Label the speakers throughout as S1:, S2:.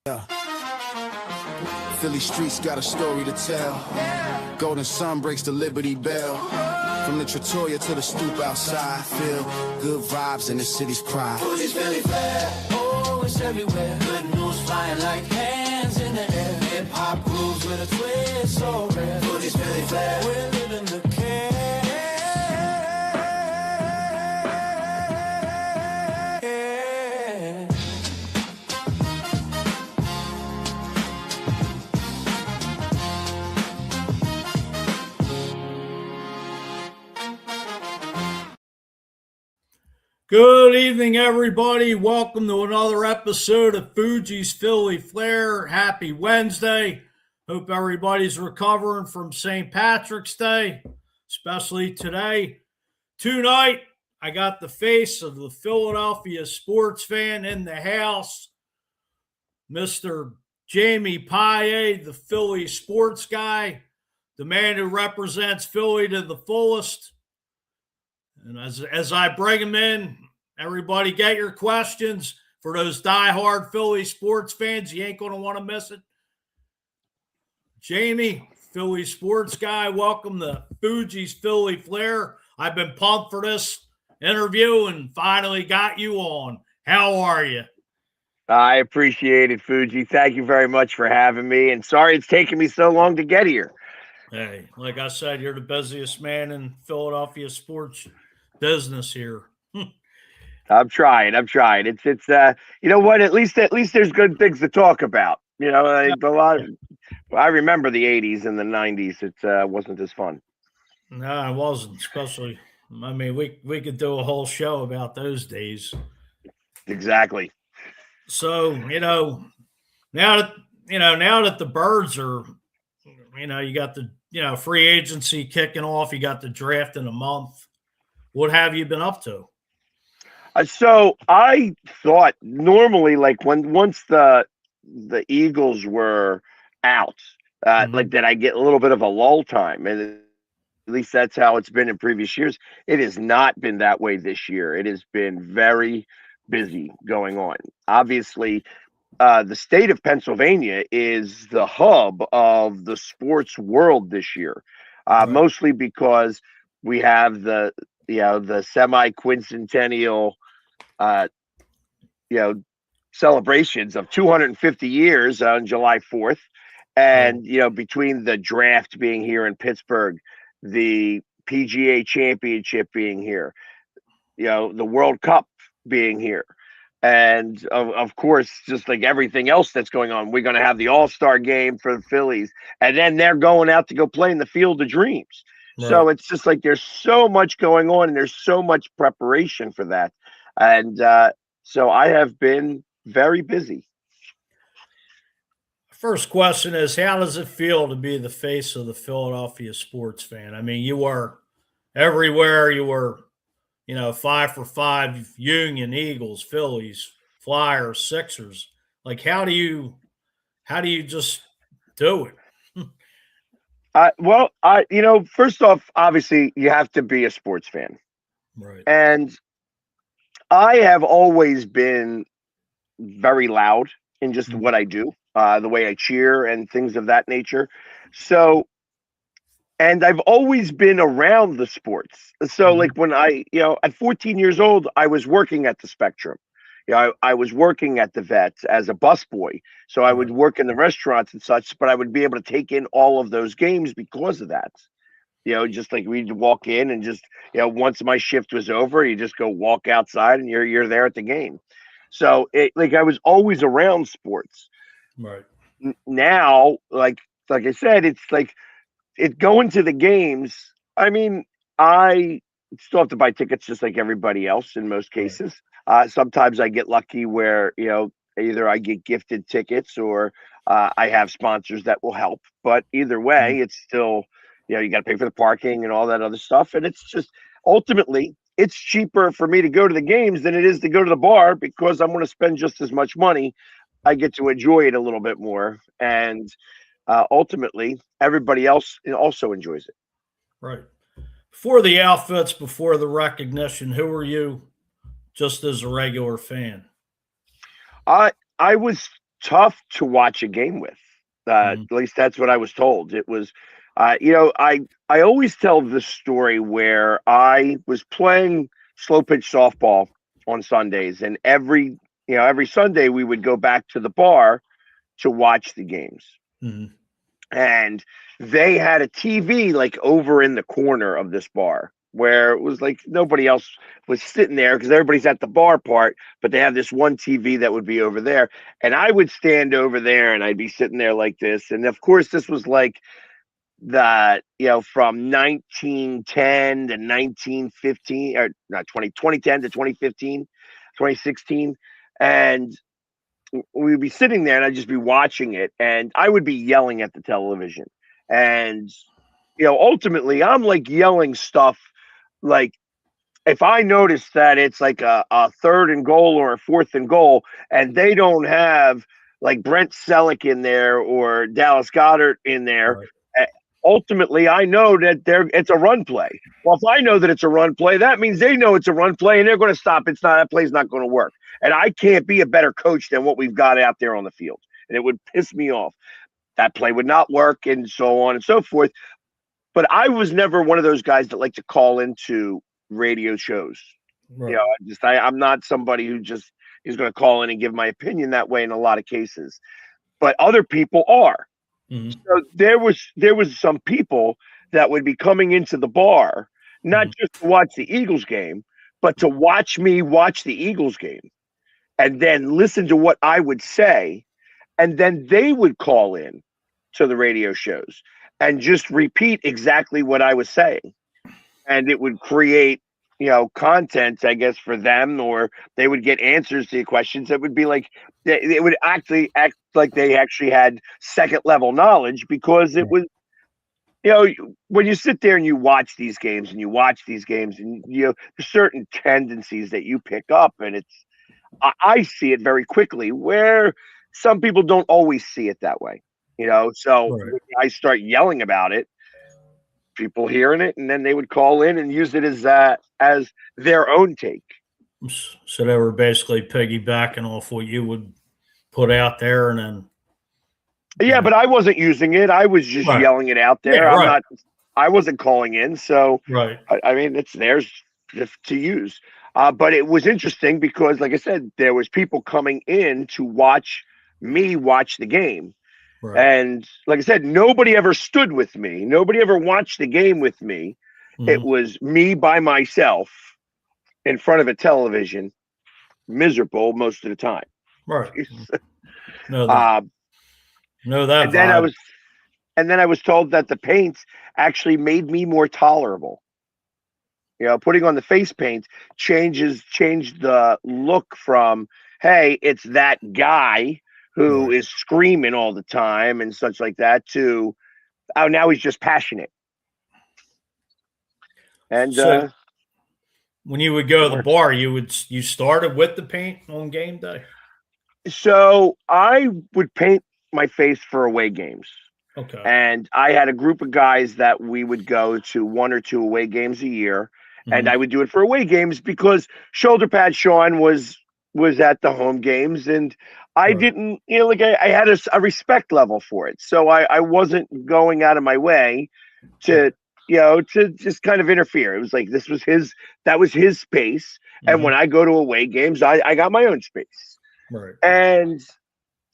S1: Yeah. Philly streets got a story to tell. Golden sun breaks the Liberty Bell. From the Trattoria to the stoop outside, feel good vibes in the city's pride.
S2: Fuji's Philly flair, oh, it's everywhere. Good news flying like hands in the air. Hip hop grooves with a twist so rare. Fuji's Philly flair, we're living the care.
S3: Good evening, everybody. Welcome to another episode of Fuji's Philly Flair. Happy Wednesday. Hope everybody's recovering from St. Patrick's Day, especially today. Tonight, I got the face of the Philadelphia sports fan in the house, Mr. Jamie Pagliei, the Philly sports guy, the man who represents Philly to the fullest. And as I bring them in, everybody get your questions. For those diehard Philly sports fans, you ain't going to want to miss it. Jamie, Philly sports guy, welcome to Fuji's Philly Flair. I've been pumped for this interview and finally got you on. How are you?
S4: I appreciate it, Fuji. Thank you very much for having me. And sorry it's taken me so long to get here.
S3: Hey, like I said, you're the busiest man in Philadelphia sports business here.
S4: I'm trying. It's you know what? At least there's good things to talk about. You know, I remember the 80s and the 90s. It wasn't as fun.
S3: No, it wasn't. Especially, I mean, we could do a whole show about those days.
S4: Exactly.
S3: So, now that the birds are, you got the free agency kicking off, you got the draft in a month. What have you been up to?
S4: So I thought normally, like once the Eagles were out, like that I get a little bit of a lull time, and at least that's how it's been in previous years. It has not been that way this year. It has been very busy going on. Obviously, the state of Pennsylvania is the hub of the sports world this year,
S3: Right.
S4: mostly because we have the semi-quincentennial celebrations of 250 years on July 4th. And, between the draft being here in Pittsburgh, the PGA championship being here, the World Cup being here. And of course, just like everything else that's going on, we're going to have the All-Star game for the Phillies. And then they're going out to go play in the Field of Dreams. Right. So it's just like there's so much going on and there's so much preparation for that. And so I have been very busy.
S3: First question is, how does it feel to be the face of the Philadelphia sports fan? I mean, you were everywhere. You were, 5 for 5, Union, Eagles, Phillies, Flyers, Sixers. Like, how do you just do it?
S4: First off, obviously you have to be a sports fan.
S3: Right.
S4: And I have always been very loud in just what I do, the way I cheer and things of that nature. So, and I've always been around the sports. So like when I, at 14 years old, I was working at the Spectrum. I was working at the Vets as a busboy. So I would work in the restaurants and such, but I would be able to take in all of those games because of that. Just like we'd walk in and just, once my shift was over, you just go walk outside and you're there at the game. So I was always around sports.
S3: Right.
S4: Now, like I said, it's like going to the games. I mean, I still have to buy tickets just like everybody else in most cases. Sometimes I get lucky where, either I get gifted tickets or I have sponsors that will help. But either way, it's still, you got to pay for the parking and all that other stuff. And it's just ultimately it's cheaper for me to go to the games than it is to go to the bar because I'm going to spend just as much money. I get to enjoy it a little bit more. And ultimately, everybody else also enjoys it.
S3: Right. Before the outfits, before the recognition, who were you just as a regular fan?
S4: I was tough to watch a game with. At least that's what I was told. It was, I always tell this story where I was playing slow pitch softball on Sundays, and every Sunday we would go back to the bar to watch the games.
S3: Mm-hmm.
S4: And they had a TV like over in the corner of this bar where it was like nobody else was sitting there because everybody's at the bar part, but they have this one TV that would be over there. And I would stand over there and I'd be sitting there like this. And of course, this was like from 1910 to 1915, or not 2010 to 2015, 2016. And we would be sitting there and I'd just be watching it and I would be yelling at the television. And, ultimately I'm like yelling stuff like if I notice that it's like a 3rd and goal or a 4th and goal and they don't have like Brent Selleck in there or Dallas Goddard in there, right. Ultimately I know that it's a run play. Well, if I know that it's a run play, that means they know it's a run play and they're going to stop. That play's not going to work. And I can't be a better coach than what we've got out there on the field. And it would piss me off. That play would not work and so on and so forth. But I was never one of those guys that like to call into radio shows. Right. I'm not somebody who just is going to call in and give my opinion that way in a lot of cases. But other people are. Mm-hmm. So there was some people that would be coming into the bar, not just to watch the Eagles game, but to watch me watch the Eagles game and then listen to what I would say. And then they would call in to the radio shows and just repeat exactly what I was saying. And it would create, content, I guess, for them, or they would get answers to the questions that would be like, it would actually act like they actually had second level knowledge because it was, when you sit there and you watch these games and there's certain tendencies that you pick up and I see it very quickly where some people don't always see it that way, so right. When I start yelling about it, people hearing it, and then they would call in and use it as their own take.
S3: So they were basically piggybacking off what you would put out there, and then.
S4: Yeah, but I wasn't using it. I was just right. Yelling it out there. Yeah, I wasn't calling in. So
S3: right.
S4: I mean, it's theirs to use. But it was interesting because, like I said, there was people coming in to watch me watch the game. Right. And like I said, nobody ever stood with me. Nobody ever watched the game with me. Mm-hmm. It was me by myself in front of a television, miserable most of the time.
S3: Right.
S4: No,
S3: that.
S4: And then I was told that the paints actually made me more tolerable. Putting on the face paint changed the look from, hey, it's that guy who right. is screaming all the time and such like that to, oh, now he's just passionate. And
S3: so when you would go to the bar, you started with the paint on game day?
S4: So I would paint my face for away games.
S3: Okay.
S4: And I had a group of guys that we would go to 1 or 2 away games a year. Mm-hmm. And I would do it for away games because Shoulder Pad Sean was at the home games, and I didn't, I had a respect level for it. So I wasn't going out of my way to, to just kind of interfere. It was like, that was his space. Mm-hmm. And when I go to away games, I got my own space.
S3: Right.
S4: And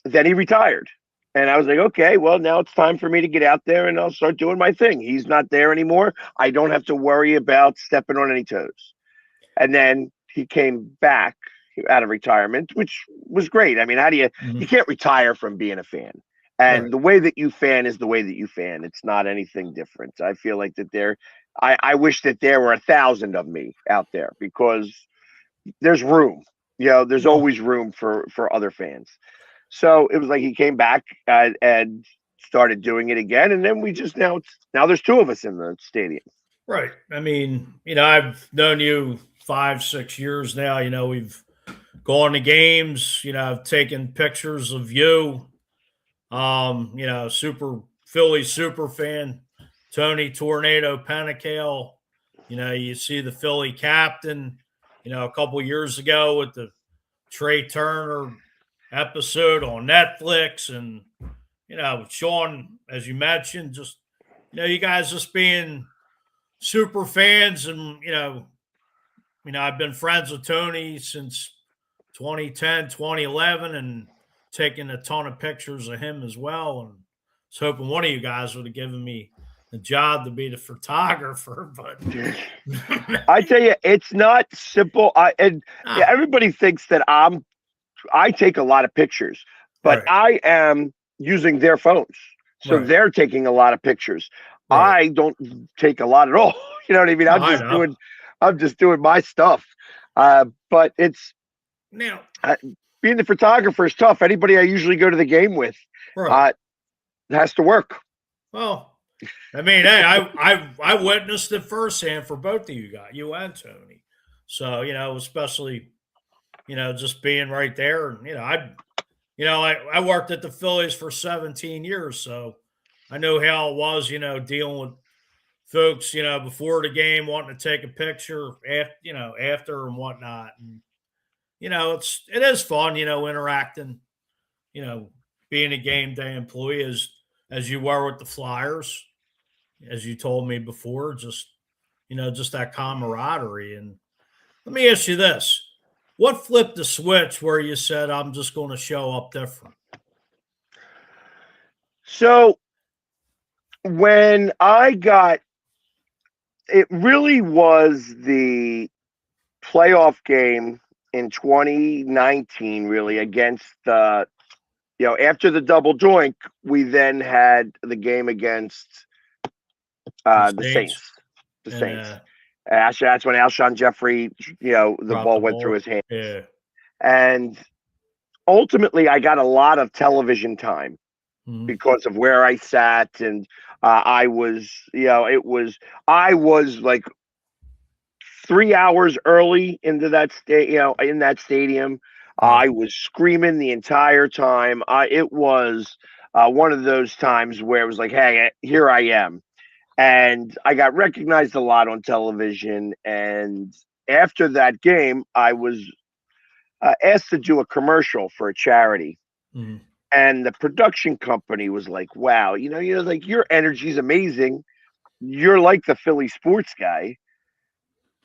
S4: then he retired. And I was like, okay, well, now it's time for me to get out there and I'll start doing my thing. He's not there anymore. I don't have to worry about stepping on any toes. And then he came back out of retirement, which was great. I mean, how do you, mm-hmm. you can't retire from being a fan. And right. the way that you fan is the way that you fan. It's not anything different. I feel like that I wish that there were 1,000 of me out there because there's room. There's always room for other fans. So it was like he came back and started doing it again. And then we just now there's 2 of us in the stadium.
S3: Right. I mean, I've known you 5-6 years now. We've gone to games, I've taken pictures of you. Super Philly super fan, Tony Tornado Panicale. You see the Philly captain, a couple years ago with the Trey Turner episode on Netflix, and Sean, as you mentioned, just you guys just being super fans, and I've been friends with Tony since 2010, 2011, and taking a ton of pictures of him as well. And I was hoping one of you guys would have given me the job to be the photographer, but
S4: I tell you, it's not simple. Everybody thinks that I take a lot of pictures, but
S3: right.
S4: I am using their phones. So
S3: Right.
S4: they're taking a lot of pictures.
S3: Right.
S4: I don't take a lot at all. You know what I mean?
S3: No, I know.
S4: I'm just doing my stuff. But it's
S3: Now,
S4: being the photographer is tough. Anybody I usually go to the game with
S3: right.
S4: has to work.
S3: Well, I mean, hey, I witnessed it firsthand for both of you guys, you and Tony. So, especially, just being right there. And, I worked at the Phillies for 17 years. So I know how it was, dealing with folks, before the game wanting to take a picture after and whatnot. And, it is fun, interacting, being a game day employee as you were with the Flyers, as you told me before, just that camaraderie. And let me ask you this. What flipped the switch where you said, I'm just going to show up different?
S4: So when it really was the playoff game in 2019, really, against after the double joink, we then had the game against the Saints. The Saints. Actually, that's when Alshon Jeffrey, the ball went through his hands.
S3: Yeah.
S4: And ultimately, I got a lot of television time because of where I sat, and I was like 3 hours early into that in that stadium. I was screaming the entire time. It was one of those times where it was like, hey, here I am. And I got recognized a lot on television. And after that game, I was asked to do a commercial for a charity.
S3: Mm-hmm.
S4: And the production company was like, wow, like your energy is amazing. You're like the Philly sports guy.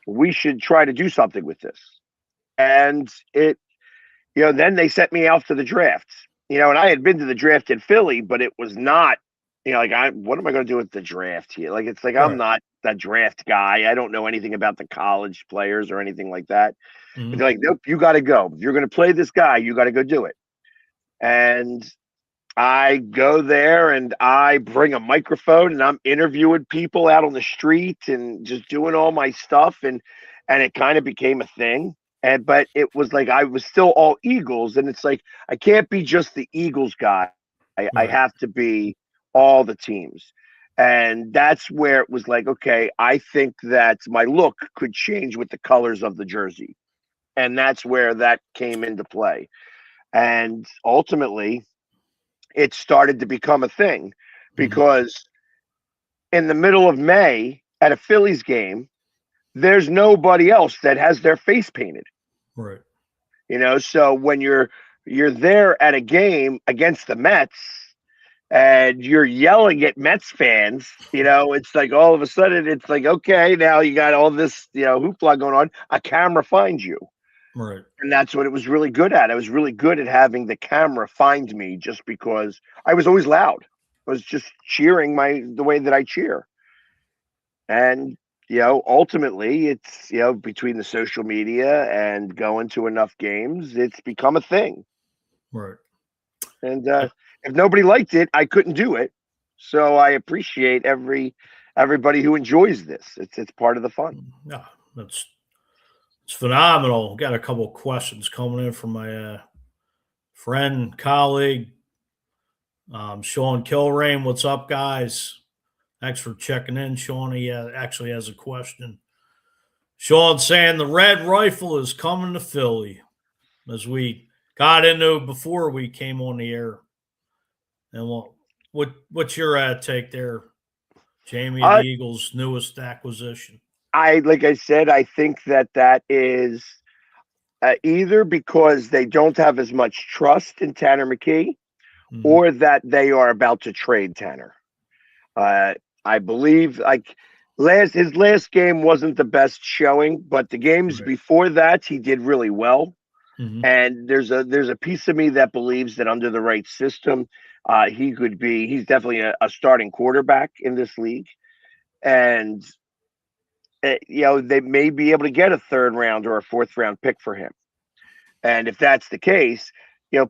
S4: We should try to do something with this. And then they sent me out to the draft. And I had been to the draft in Philly, but it was not, what am I going to do with the draft here? Like, it's like, I'm not that draft guy. I don't know anything about the college players or anything like that.
S3: Mm-hmm.
S4: They're like, nope, you got to go. If you're going to play this guy, you got to go do it. And I go there and I bring a microphone and I'm interviewing people out on the street and just doing all my stuff. And it kind of became a thing. But it was like I was still all Eagles, and it's like I can't be just the Eagles guy. I have to be all the teams. And that's where it was like, okay, I think that my look could change with the colors of the jersey. And that's where that came into play. And ultimately, it started to become a thing because in the middle of May at a Phillies game, there's nobody else that has their face painted.
S3: Right.
S4: So when you're there at a game against the Mets and you're yelling at Mets fans, it's like all of a sudden it's like, okay, now you got all this, hoopla going on. A camera finds you.
S3: Right.
S4: And that's what it was really good at. I was really good at having the camera find me just because I was always loud. I was just cheering the way that I cheer. And ultimately it's, between the social media and going to enough games, it's become a thing.
S3: Right.
S4: And if nobody liked it, I couldn't do it. So I appreciate everybody who enjoys this. It's part of the fun.
S3: No, it's phenomenal. Got a couple of questions coming in from my friend, colleague, Sean Kilrain. What's up, guys? Thanks for checking in, Sean. He actually has a question. Sean saying the Red Rifle is coming to Philly, as we got into before we came on the air. And what's your take there, Jamie? The Eagles' newest acquisition.
S4: Like I said, I think that is either because they don't have as much trust in Tanner McKee,
S3: Mhm.
S4: or that they are about to trade Tanner. Uh, I believe like his last game wasn't the best showing, but the games
S3: Right.
S4: before that he did really well.
S3: Mhm.
S4: And there's a piece of me that believes that under the right system, he could be. He's definitely a starting quarterback in this league, and they may be able to get a third round or a fourth round pick for him. And if that's the case,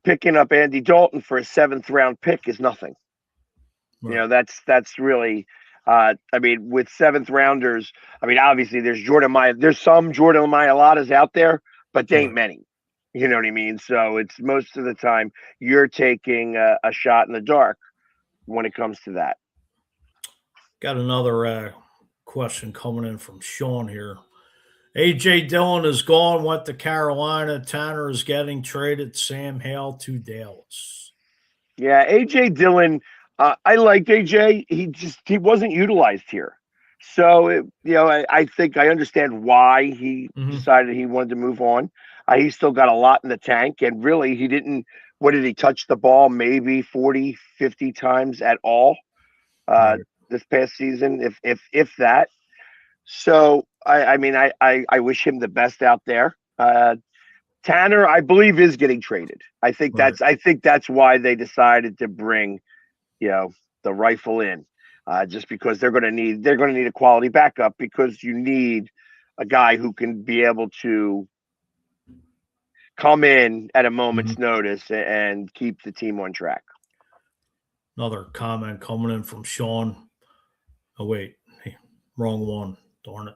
S4: picking up Andy Dalton for a seventh round pick is nothing.
S3: Right.
S4: That's really. I mean, with seventh rounders, I mean, obviously there's some Jordan Mailatas out there, but they ain't
S3: Right.
S4: many. You know what I mean? So it's most of the time you're taking a shot in the dark when it comes to that.
S3: Got another question coming in from Sean here. AJ Dillon is gone, went to Carolina. Tanner is getting traded. Sam Hale to Dallas.
S4: Yeah, AJ Dillon. I liked AJ. He wasn't utilized here, so I think I understand why he
S3: Mhm.
S4: decided he wanted to move on. He still got a lot in the tank, and really he didn't. What did he touch the ball? Maybe 40, 50 times at all
S3: Right.
S4: this past season, if that. So I mean I wish him the best out there. Tanner, I believe, is getting traded.
S3: Right.
S4: I think that's why they decided to bring you know the rifle in, just because they're going to need a quality backup, because you need a guy who can be able to come in at a
S3: Mhm.
S4: moment's notice and keep the team on track.
S3: Another comment coming in from Sean. Oh wait, hey, wrong one. Darn it.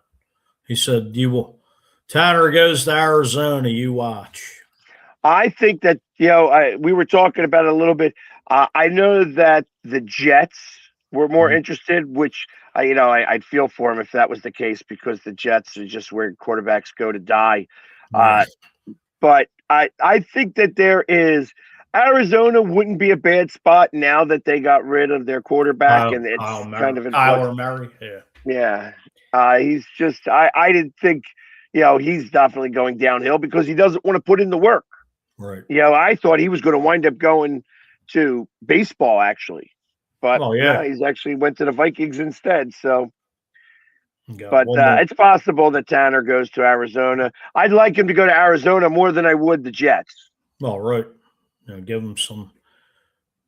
S3: He said, "You will." Tanner goes to Arizona. You watch.
S4: I think that we were talking about it a little bit. I know that the Jets were more
S3: Mhm.
S4: interested, which I'd feel for him if that was the case, because the Jets are just where quarterbacks go to die. Uh,
S3: Right.
S4: but I think that there is Arizona wouldn't be a bad spot now that they got rid of their quarterback, and it's kind of in flux.
S3: Kyler Murray. Yeah.
S4: Yeah, he's just I didn't think he's definitely going downhill because he doesn't want to put in the work.
S3: Right.
S4: I thought he was going to wind up going to baseball actually, but
S3: Oh
S4: no,
S3: yeah.
S4: he's actually went to the Vikings instead. So,
S3: You got
S4: but
S3: one more.
S4: it's possible that Tanner goes to Arizona. I'd like him to go to Arizona more than I would the Jets.
S3: All right. Give him some.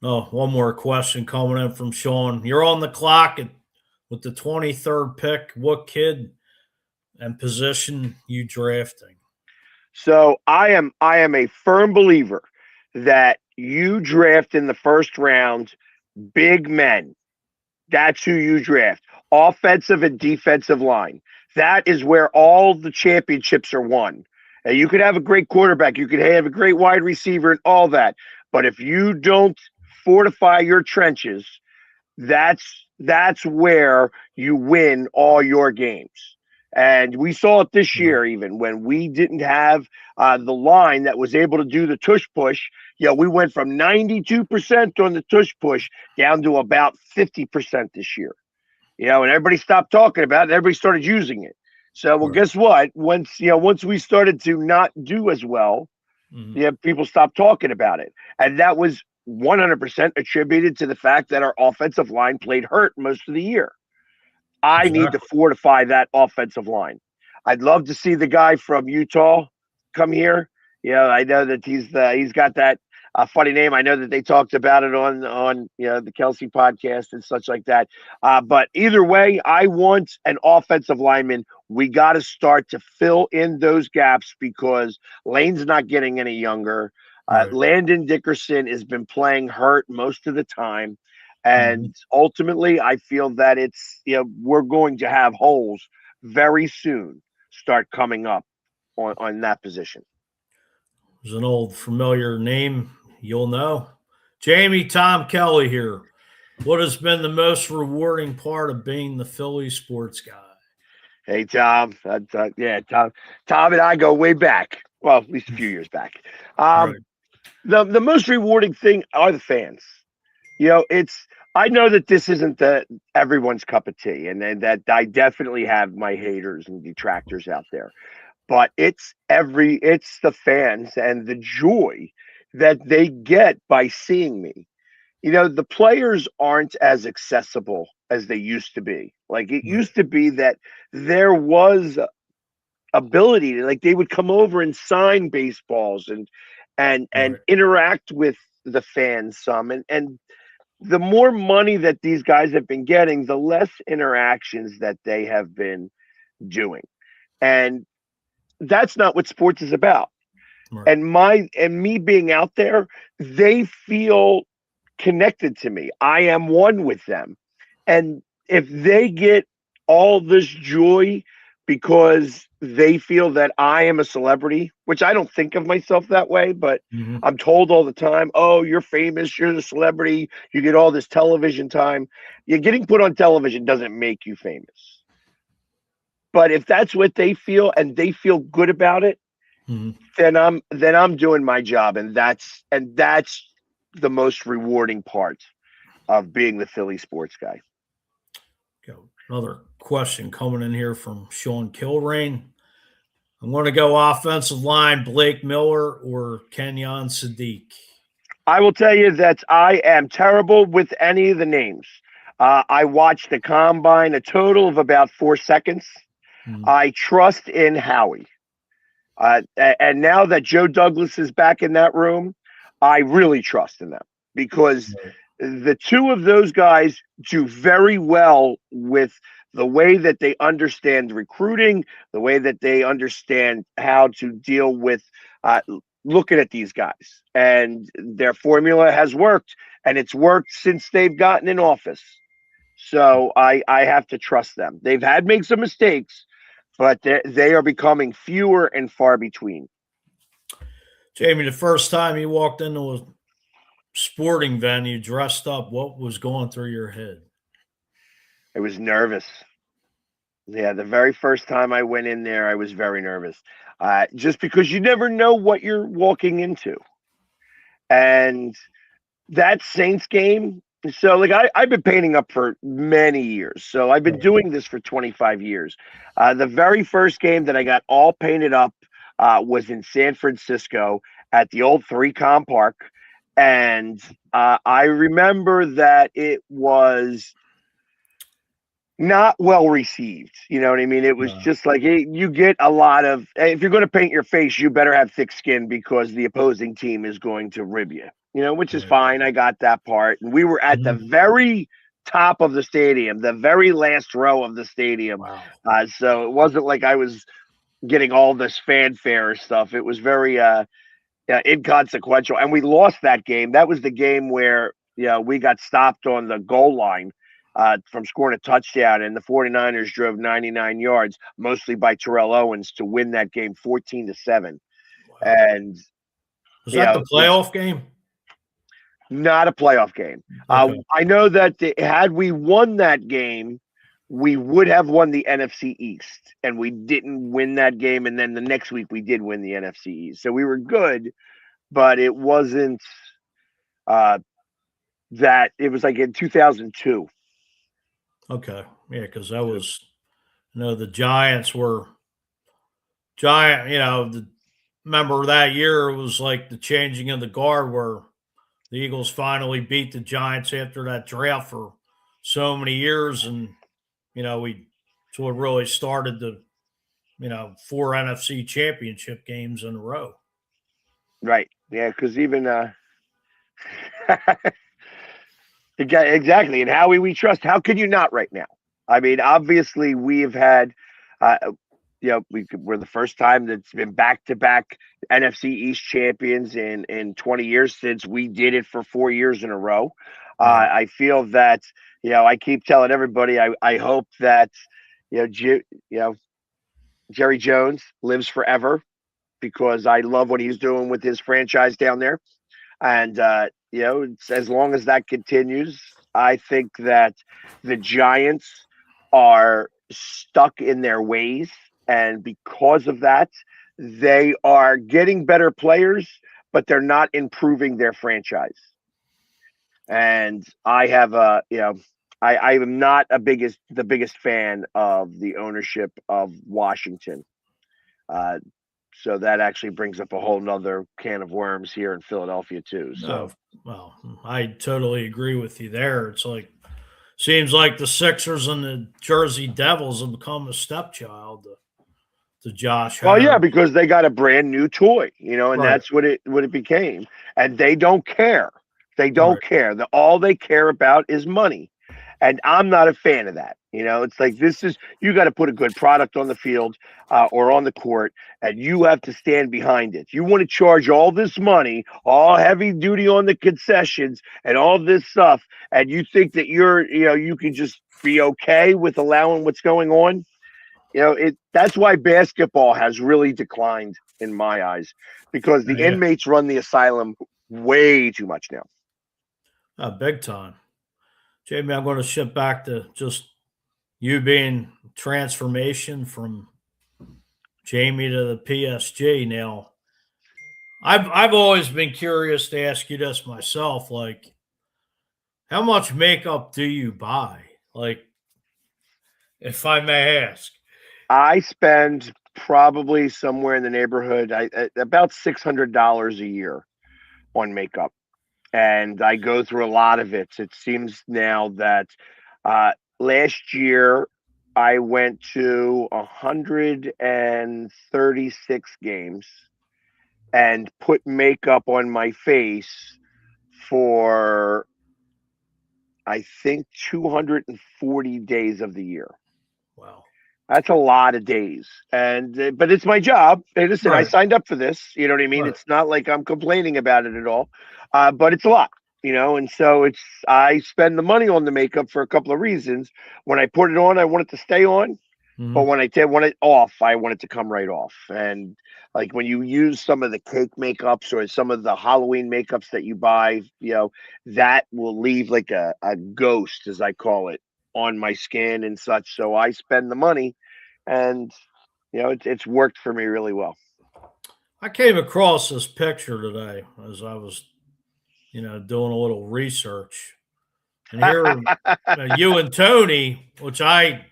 S3: Oh, one more question coming in from Sean. You're on the clock with the 23rd pick. What kid and position you drafting?
S4: So I am a firm believer that you draft in the first round big men. That's who you draft. Offensive and defensive line. That is where all the championships are won. And you could have a great quarterback, you could have a great wide receiver and all that. But if you don't fortify your trenches, that's where you win all your games. And we saw it this
S3: Right.
S4: year, even when we didn't have the line that was able to do the tush push. We went from 92% on the tush push down to about 50% this year. And everybody stopped talking about it. Everybody started using it. So, well,
S3: Right.
S4: guess what? Once we started to not do as well,
S3: Mhm.
S4: people stopped talking about it. And that was 100% attributed to the fact that our offensive line played hurt most of the year. I need to
S3: Exactly.
S4: fortify that offensive line. I'd love to see the guy from Utah come here. I know that he's got that funny name. I know that they talked about it on the Kelsey podcast and such like that. But either way, I want an offensive lineman. We got to start to fill in those gaps because Lane's not getting any younger.
S3: Right.
S4: Landon Dickerson has been playing hurt most of the time.
S3: Mhm.
S4: And ultimately, I feel that we're going to have holes very soon start coming up on that position.
S3: There's an old familiar name you'll know. Jamie Tom Kelly here. What has been the most rewarding part of being the Philly sports guy?
S4: Hey, Tom. Yeah, Tom and I go way back. Well, at least a few years back. Um,
S3: Right.
S4: the most rewarding thing are the fans. It's I know that this isn't everyone's cup of tea, and that I definitely have my haters and detractors out there. but it's the fans and the joy that they get by seeing me. The players aren't as accessible as they used to be. Like it
S3: Right.
S4: used to be that there was ability to, like, they would come over and sign baseballs and
S3: Right.
S4: interact with the fans some, and the more money that these guys have been getting, the less interactions that they have been doing. And that's not what sports is about.
S3: Right.
S4: And me being out there, they feel connected to me. I am one with them. And if they get all this joy because they feel that I am a celebrity, which I don't think of myself that way, but
S3: Mhm.
S4: I'm told all the time, oh, you're famous, you're the celebrity, you get all this television time. You're getting put on television doesn't make you famous. But if that's what they feel and they feel good about it,
S3: Mhm.
S4: then I'm doing my job, and that's the most rewarding part of being the Philly sports guy.
S3: Go. Another question coming in here from Sean Kilrain. I'm going to go offensive line, Blake Miller or Kenyon Sadiq.
S4: I will tell you that I am terrible with any of the names. I watched the combine a total of about 4 seconds.
S3: Mhm.
S4: I trust in Howie. And now that Joe Douglas is back in that room, I really trust in them because
S3: Right.
S4: the two of those guys do very well with the way that they understand recruiting, the way that they understand how to deal with uh, looking at these guys. And their formula has worked, and it's worked since they've gotten in office. So I have to trust them. They've had made some mistakes, but they are becoming fewer and far between.
S3: Jamie, the first time you walked into a sporting venue dressed up, what was going through your head?
S4: I was nervous. Yeah, the very first time I went in there, I was very nervous, just because you never know what you're walking into. And that Saints game, so like I've been painting up for many years. So I've been
S3: Right.
S4: doing this for 25 years. The very first game that I got all painted up was in San Francisco at the old 3Com Park. And I remember that it was not well received. You know what I mean? It was
S3: Uh,
S4: just like you get a lot of, if you're going to paint your face, you better have thick skin because the opposing team is going to rib you, which is
S3: right.
S4: fine. I got that part. And we were at the
S3: Mhm.
S4: very top of the stadium, the very last row of the stadium.
S3: Wow.
S4: So it wasn't like I was getting all this fanfare or stuff. It was very inconsequential. And we lost that game. That was the game where we got stopped on the goal line from scoring a touchdown, and the 49ers drove 99 yards, mostly by Terrell Owens, to win that game 14-7.
S3: Wow.
S4: And
S3: Was that the
S4: it's
S3: playoff game?
S4: not a playoff game.
S3: Okay.
S4: I know that had we won that game, we would have won the NFC East, and we didn't win that game. And then the next week we did win the NFC East, so we were good, but it wasn't uh, that. It was like in 2002.
S3: Okay. Yeah, because that was, the Giants were giant, remember that year it was like the changing of the guard where the Eagles finally beat the Giants after that drought for so many years. And, so it really started the, 4 NFC championship games in a row.
S4: Right. Yeah, because even exactly, and Howie we trust. How can you not right now? I mean, obviously we have had, uh, we're the first time that's been back to back NFC East champions in 20 years since we did it for 4 years in a row.
S3: Right.
S4: I feel that I keep telling everybody I hope that Jerry Jones lives forever because I love what he's doing with his franchise down there. And as long as that continues, I think that the Giants are stuck in their ways, and because of that, they are getting better players, but they're not improving their franchise. And I have I am not the biggest fan of the ownership of Washington. Uh, so that actually brings up a whole nother can of worms here in Philadelphia too. So
S3: No, well, I totally agree with you there. It's like seems like the Sixers and the Jersey Devils have become a stepchild to Josh
S4: well, yeah,
S3: Harris.
S4: because they got a brand new toy, and
S3: Right,
S4: that's what it became. And they don't care. They don't
S3: right.
S4: care. All they care about is money. And I'm not a fan of that. It's like you got to put a good product on the field or on the court, and you have to stand behind it. You want to charge all this money, all heavy duty on the concessions, and all this stuff, and you think that you can just be okay with allowing what's going on. That's why basketball has really declined in my eyes because the
S3: Yeah,
S4: inmates run the asylum way too much now.
S3: big time. Jamie, I'm going to shift back to just you being transformation from Jamie to the PSG. Now, I've always been curious to ask you this myself. Like, how much makeup do you buy? Like, if I may ask.
S4: I spend probably somewhere in the neighborhood about $600 a year on makeup, and I go through a lot of it. It seems now that last year I went to 136 games and put makeup on my face for I think 240 days of the year.
S3: Wow.
S4: That's a lot of days, but it's my job. Hey, listen, I
S3: Right.
S4: signed up for this. You know what I mean?
S3: Right.
S4: It's not like I'm complaining about it at all, but it's a lot. And so I spend the money on the makeup for a couple of reasons. When I put it on, I want it to stay on, but
S3: Mhm.
S4: when I want it off, I want it to come right off. And like when you use some of the cake makeups or some of the Halloween makeups that you buy, that will leave like a ghost, as I call it, on my skin and such. So I spend the money, and it's worked for me really well.
S3: I came across this picture today as I was, doing a little research. And here, you and Tony, which I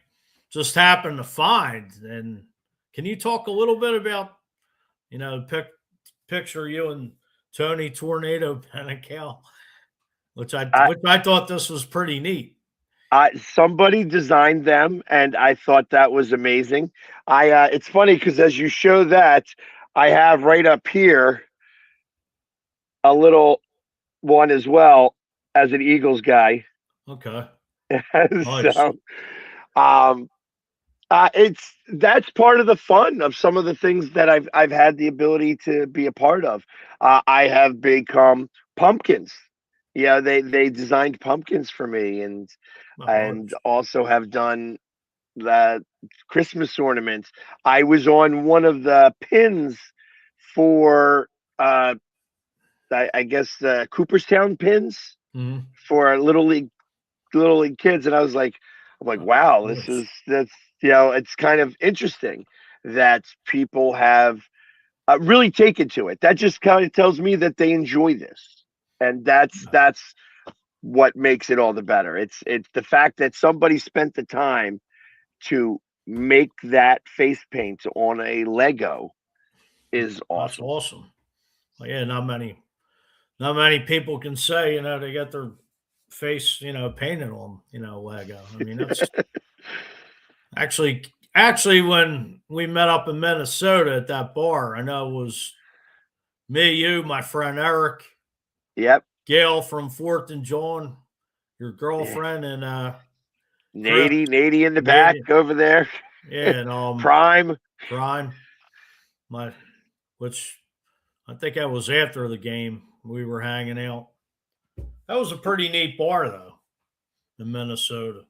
S3: just happened to find. And can you talk a little bit about, picture you and Tony Tornado Penical,
S4: I,
S3: which I thought this was pretty neat.
S4: Somebody designed them, and I thought that was amazing. It's funny because as you show that, I have right up here a little one as well as an Eagles guy.
S3: Okay, nice.
S4: So, um, that's part of the fun of some of the things that I've had the ability to be a part of. I have become pumpkins. Yeah, they designed pumpkins for me, and
S3: Nice.
S4: also have done the Christmas ornaments. I was on one of the pins for I guess the Cooperstown pins
S3: Mhm.
S4: for little league kids, and I'm like, wow,
S3: Nice.
S4: that's it's kind of interesting that people have really taken to it. That just kind of tells me that they enjoy this, and that's what makes it all the better. It's the fact that somebody spent the time to make that face paint on a Lego is
S3: That's
S4: awesome.
S3: awesome. Well, yeah, not many people can say, they get their face, painted on, Lego. I mean, that's actually when we met up in Minnesota at that bar, I know it was me, you, my friend Eric,
S4: Yep.
S3: Gail from Fourth and John, your
S4: Yeah.
S3: girlfriend, and Chris,
S4: Nady in the back
S3: Nate,
S4: over there.
S3: yeah, and
S4: Prime.
S3: Prime, my which I think that was after the game. We were hanging out. That was a pretty neat bar though in Minnesota.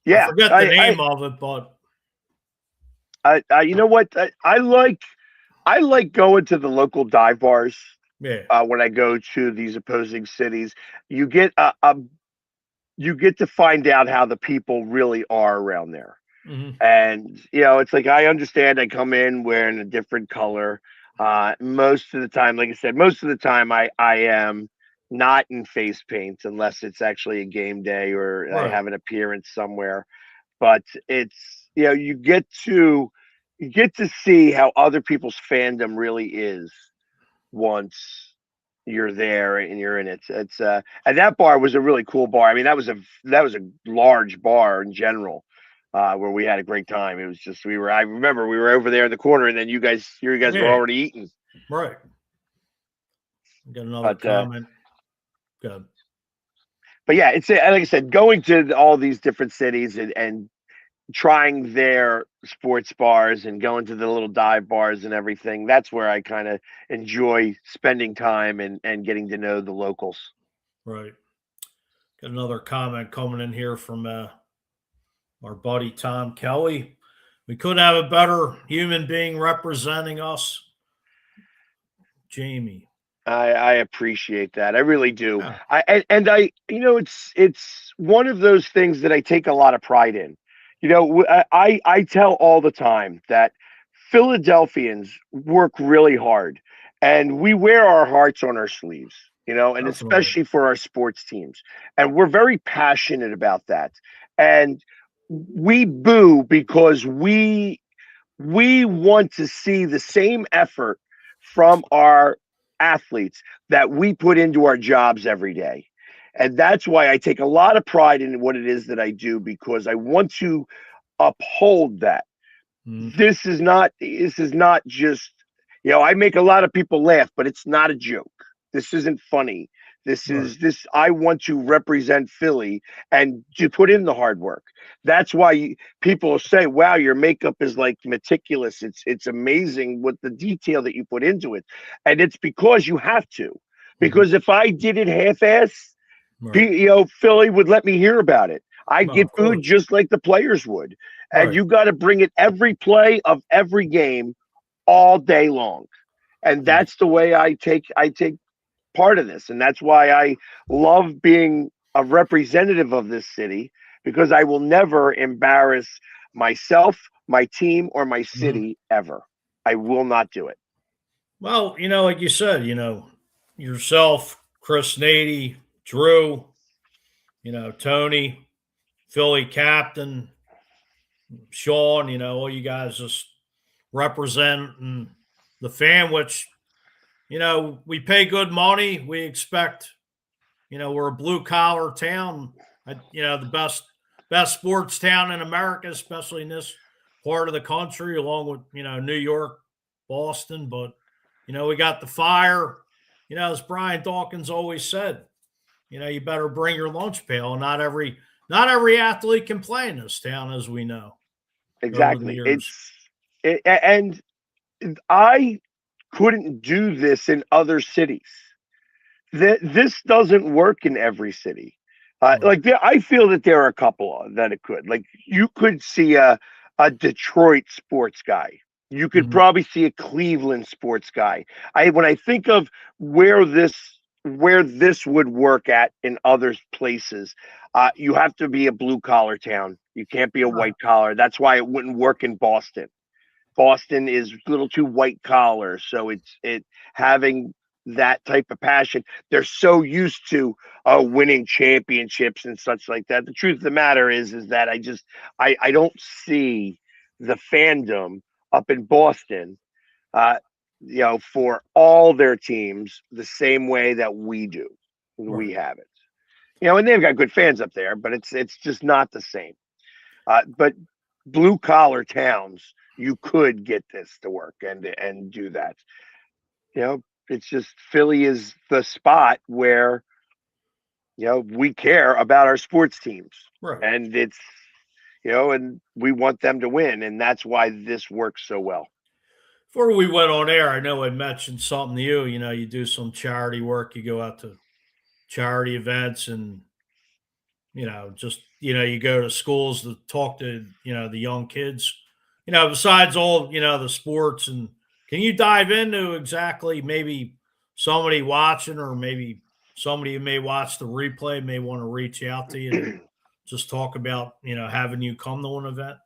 S3: I
S4: Yeah.
S3: forget the name of it, but
S4: You know what? I like going to the local dive bars
S3: yeah.
S4: when I go to these opposing cities. You get you get to find out how the people really are around there.
S3: Hmm.
S4: And it's like I understand I come in wearing a different color. Most of the time, like I said, most of the time I am not in face paint unless it's actually a game day or I
S3: Right.
S4: have an appearance somewhere. But it's you get to you get to see how other people's fandom really is once you're there and you're in it. It's and that bar was a really cool bar. I mean, that was a large bar in general, where we had a great time. It was just I remember we were over there in the corner, and then you guys were
S3: Yeah,
S4: already eating.
S3: right. Got another
S4: But
S3: comment. Good.
S4: but yeah, it's like I said, going to all these different cities and trying their sports bars and going to the little dive bars and everything. That's where I kind of enjoy spending time and getting to know the locals.
S3: Right. Got another comment coming in here from our buddy Tom Kelly. We could have a better human being representing us, Jamie.
S4: I appreciate that. I really do.
S3: Yeah,
S4: And I, it's one of those things that I take a lot of pride in. I tell all the time that Philadelphians work really hard, and we wear our hearts on our sleeves. And
S3: definitely.
S4: especially for our sports teams, and we're very passionate about that. And we boo because we want to see the same effort from our athletes that we put into our jobs every day. And that's why I take a lot of pride in what it is that I do, because I want to uphold that.
S3: Mm,
S4: This is not just, I make a lot of people laugh, but it's not a joke. This isn't funny.
S3: right.
S4: I want to represent Philly and to put in the hard work. That's why people say, wow, your makeup is like meticulous. It's amazing what the detail that you put into it. And it's because you have to.
S3: Mhm.
S4: Because if I did it half-ass,
S3: Right.
S4: Philly would let me hear about it. I'd
S3: Well,
S4: get
S3: of
S4: booed
S3: course.
S4: just like the players would. And
S3: Right.
S4: you got to bring it every play of every game all day long. And
S3: Yeah.
S4: that's the way I take part of this. And that's why I love being a representative of this city, because I will never embarrass myself, my team, or my
S3: Mhm.
S4: city ever. I will not do it.
S3: Well, like you said, yourself, Chris Nady, Drew, Tony, Philly captain, Sean, all you guys just representing the fan, which, we pay good money. We expect, we're a blue collar town, the best sports town in America, especially in this part of the country, along with, New York, Boston. But, we got the fire, as Brian Dawkins always said, you better bring your lunch pail. Not every athlete can play in this town, as we know over the
S4: Exactly.
S3: years.
S4: And I couldn't do this in other cities. This doesn't work in every city.
S3: Right.
S4: I feel that there are a couple that it could. Like, you could see a Detroit sports guy. You could
S3: Mhm.
S4: probably see a Cleveland sports guy. When I think of where this would work at in other places, you have to be a blue collar town. You can't be a
S3: Right.
S4: white collar. That's why it wouldn't work in Boston. Boston is a little too white collar, so it having that type of passion. They're so used to winning championships and such like that. The truth of the matter is that I don't see the fandom up in Boston, uh, for all their teams the same way that we do. We
S3: Right.
S4: have it, and they've got good fans up there, but it's just not the same. But blue collar towns, you could get this to work and do that. It's just Philly is the spot where we care about our sports teams,
S3: Right.
S4: and and we want them to win, and that's why this works so well.
S3: Before we went on air, I know I mentioned something to you. You do some charity work. You go out to charity events, and just you go to schools to talk to the young kids. Besides all the sports, and can you dive into exactly maybe somebody watching, or maybe somebody who may watch the replay may want to reach out to you to just talk about having you come to an event.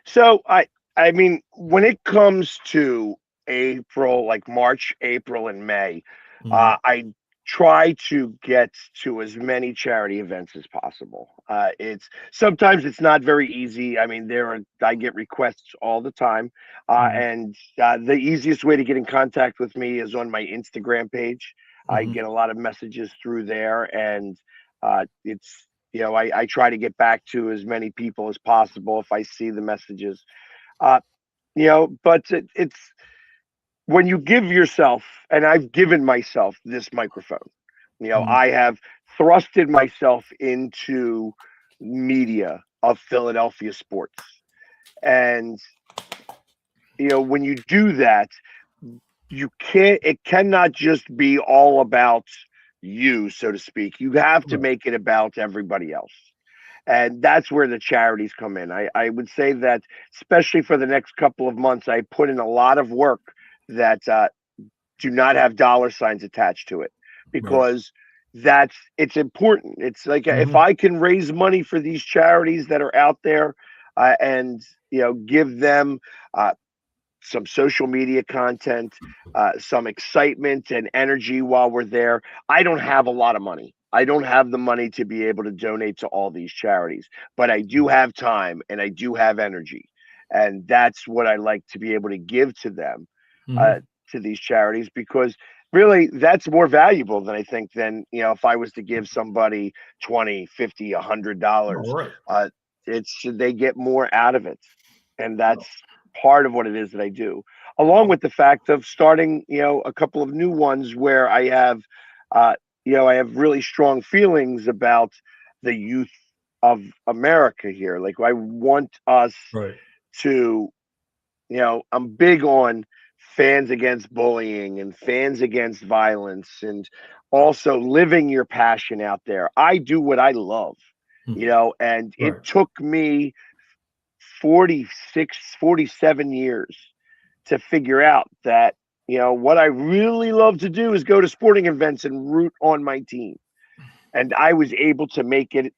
S4: So I mean, when it comes to April, like March, April, and May,
S3: Mhm.
S4: I try to get to as many charity events as possible. It's sometimes it's not very easy. I mean, I get requests all the time,
S3: Mhm.
S4: and the easiest way to get in contact with me is on my Instagram page. I
S3: Mhm.
S4: get a lot of messages through there, and it's I try to get back to as many people as possible if I see the messages. Uh, but it's when you give yourself, and I've given myself this microphone.
S3: Mhm.
S4: I have thrusted myself into media of Philadelphia sports. And, when you do that, it cannot just be all about you, so to speak. You have to
S3: Right.
S4: make it about everybody else. And that's where the charities come in. I would say that, especially for the next couple of months, I put in a lot of work that do not have dollar signs attached to it,
S3: Right.
S4: because it's important. It's like, if
S3: Mhm.
S4: I can raise money for these charities that are out there, and give them uh, some social media content, some excitement and energy while we're there. I don't have a lot of money. I don't have the money to be able to donate to all these charities, but I do have time and I do have energy. And that's what I like to be able to give to them, uh,
S3: Mhm.
S4: to these charities, because really that's more valuable than I think than, if I was to give somebody 20, 50,
S3: All
S4: $100.
S3: right.
S4: Uh, they get more out of it. And that's part of what it is that I do, along
S3: Oh,
S4: with the fact of starting, a couple of new ones where uh, I have really strong feelings about the youth of America here. Like, I want us
S3: right.
S4: to, I'm big on fans against bullying and fans against violence, and also living your passion out there. I do what I love,
S3: Mhm.
S4: and it
S3: Right.
S4: took me 46, 47 years to figure out that, what I really love to do is go to sporting events and root on my team. And I was able to make it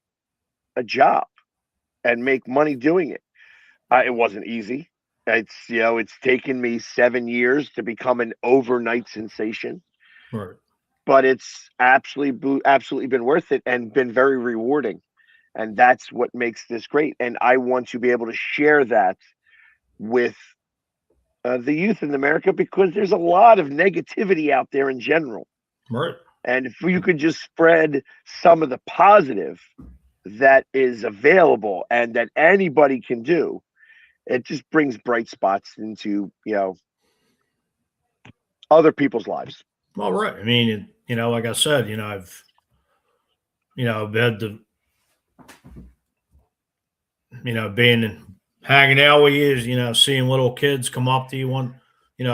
S4: a job and make money doing it. It wasn't easy. It's taken me 7 years to become an overnight sensation,
S3: Right.
S4: but it's absolutely been worth it and been very rewarding. And that's what makes this great. And I want to be able to share that with the youth in America, because there's a lot of negativity out there in general.
S3: Right.
S4: And if you could just spread some of the positive that is available and that anybody can do, it just brings bright spots into, other people's lives.
S3: All right. I mean, like I said, I've, had the, being hanging out with you, seeing little kids come up to you,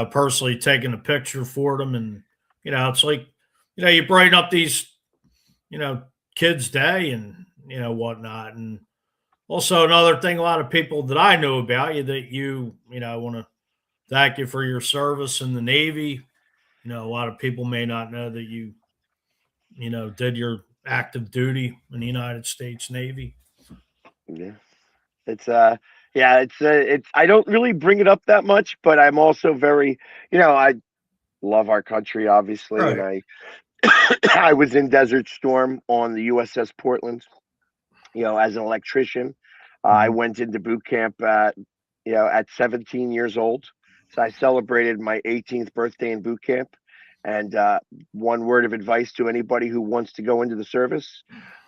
S3: personally taking a picture for them. And, it's like, you brighten up these, you know, kids' day and, whatnot. And also another thing, a lot of people that I know about you that want to thank you for your service in the Navy. A lot of people may not know that you did your active duty in the United States Navy.
S4: Yeah. It's yeah, it's I don't really bring it up that much, but I'm also very, I love our country, obviously, and
S3: Right.
S4: I I was in Desert Storm on the USS Portland, as an electrician. I
S3: Mhm.
S4: went into boot camp at 17 years old. So I celebrated my 18th birthday in boot camp. And one word of advice to anybody who wants to go into the service: